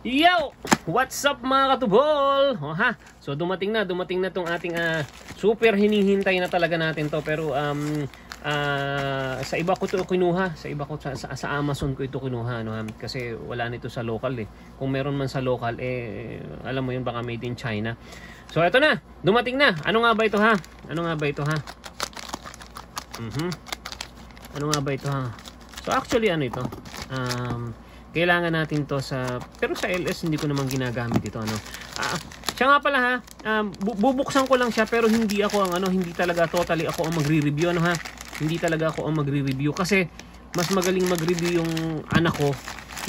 Yo! What's up mga katubol? So dumating na tong ating super hinihintay na talaga natin to. Pero sa iba ko to kinuha, sa Amazon ko ito kinuha, no? Kasi wala nito sa local eh. Kung meron man sa local alam mo yun, baka made in China. So eto na, dumating na. Ano nga ba ito ha? Ano nga ba ito ha? So actually ano ito? Kailangan natin to pero sa LS hindi ko naman ginagamit ito, ano. Siya nga pala ha, bubuksan ko lang siya pero hindi ako ang hindi talaga totally ako ang magre-review, ano ha. Hindi talaga ako ang magre-review kasi mas magaling mag-review yung anak ko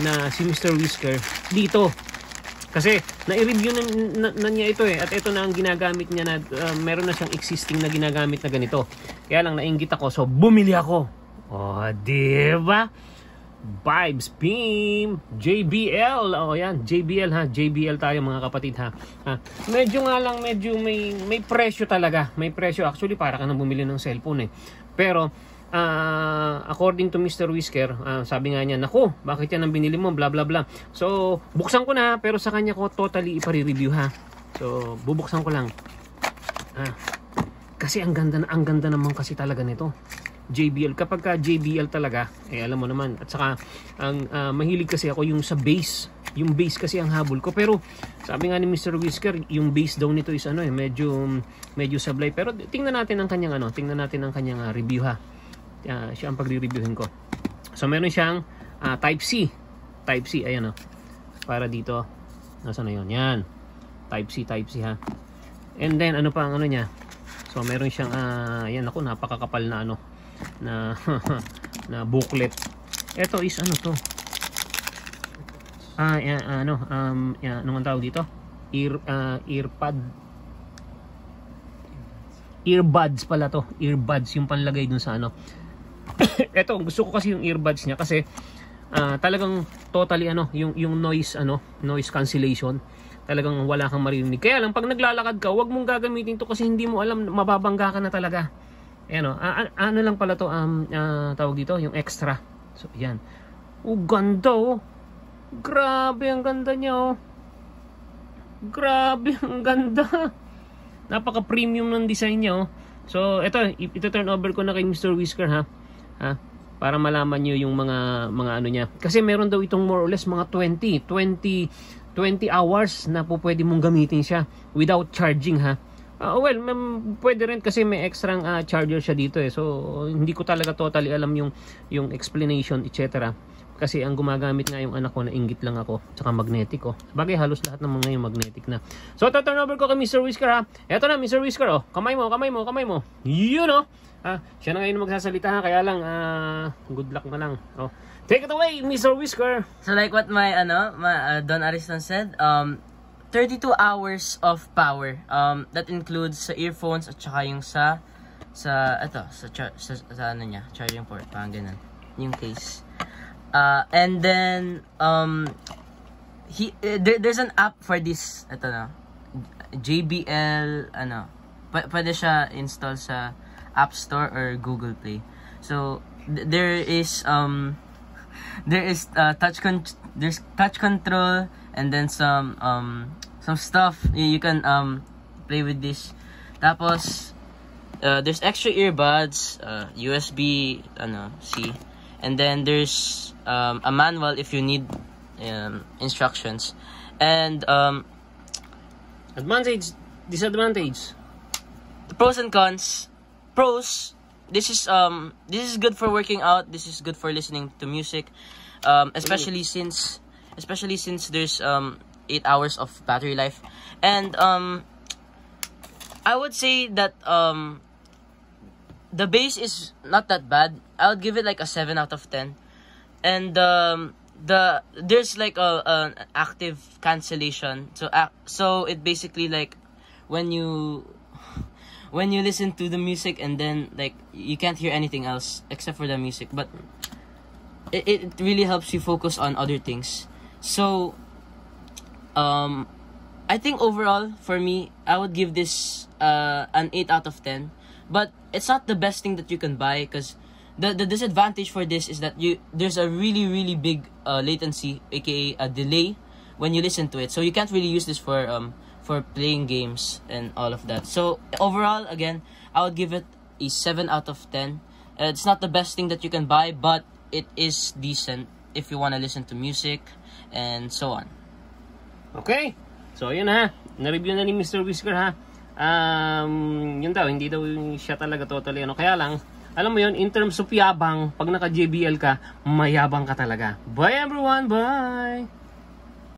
na si Mr. Whisker dito. Kasi na-review na niya ito eh, at ito na ang ginagamit niya na meron na siyang existing na ginagamit na ganito. Kaya lang nainggit ako, so bumili ako. Oh, diba? Vibes Beam JBL. Oh yan, JBL ha. JBL tayo mga kapatid ha. Medyo nga lang may presyo talaga. May presyo actually para ka nang bumili ng cellphone eh. Pero according to Mr. Whisker, sabi nga niya, naku, bakit yan ang binili mo, bla bla bla. So buksan ko na, pero sa kanya ko totally ipare-review ha. So bubuksan ko lang. Kasi ang ganda naman kasi talaga nito. JBL, kapag ka JBL talaga, alam mo naman. At saka ang mahilig kasi ako yung sa bass. Yung bass kasi ang habol ko. Pero sabi nga ni Mr. Whisker, yung bass daw nito is medyo sablay. Pero tingnan natin ang kanyang review ha. Siya ang pagre-reviewin ko. So meron siyang Type C, ayan para dito. Nasaan na yun? Yan. Type C ha. And then ano pa ang niya? So meron siyang yan, ako napakakapal na na booklet. Ito is to? Anong tawag dito? Earbuds pala to. Earbuds yung panlagay dun sa Ito, gusto ko kasi yung earbuds niya kasi talagang totally yung noise cancellation. Talagang wala kang maririnig. Kaya lang pag naglalakad ka, wag mong gagamitin to kasi hindi mo alam, mababangga ka na talaga. Ano lang pala to, tawag dito, yung extra. So yan. Ganda oh. Grabe ang ganda niya oh. Grabe ang ganda. Napaka premium ng design niya oh. So ito turn over ko na kay Mr. Whisker ha. Para malaman niyo yung mga niya. Kasi meron daw itong more or less mga 20 hours na po pwede mong gamitin siya without charging ha. Well, pwede rin kasi may extra charger siya dito eh. So hindi ko talaga totally alam yung explanation etc. Kasi ang gumagamit nga yung anak ko, na inggit lang ako, tsaka magnetic oh. Bagay halos lahat ng mga yung magnetic na. So turn over ko kay Mr. Whisker ha. Eto na Mr. Whisker oh. Kamay mo. Yun oh. Siya na ngayon magsasalita ha. Kaya lang good luck na lang. Oh. Take it away, Mr. Whisker. So like what my Don Ariston said, 32 hours of power. That includes sa earphones at saka yung sa charging port, parang ganun. Yung case. And then there's an app for this. Ito na. JBL pwede siya install sa App Store or Google Play. So there is there's touch control and then some stuff you can play with this. Tapos there's extra earbuds, USB C, and then there's a manual if you need instructions. And advantage, disadvantage, the pros and cons. Pros, this is good for working out. This is good for listening to music, especially since there's 8 hours of battery life. And I would say that the bass is not that bad. I would give it like a 7 out of 10. And there's like an active cancellation. So it basically like when you listen to the music and then like you can't hear anything else except for the music, but it really helps you focus on other things. So I think overall for me, I would give this an 8 out of 10. But it's not the best thing that you can buy, because the disadvantage for this is that there's a really big latency, aka a delay, when you listen to it. So you can't really use this for playing games and all of that. So overall, again, I would give it a 7 out of 10. It's not the best thing that you can buy, but it is decent if you want to listen to music and so on. Okay. So yun ha. Na-review na ni Mr. Whisker ha. Yun daw, hindi daw siya talaga totally ano. Kaya lang, alam mo yun, in terms of yabang, pag naka JBL ka, mayabang ka talaga. Bye everyone, bye!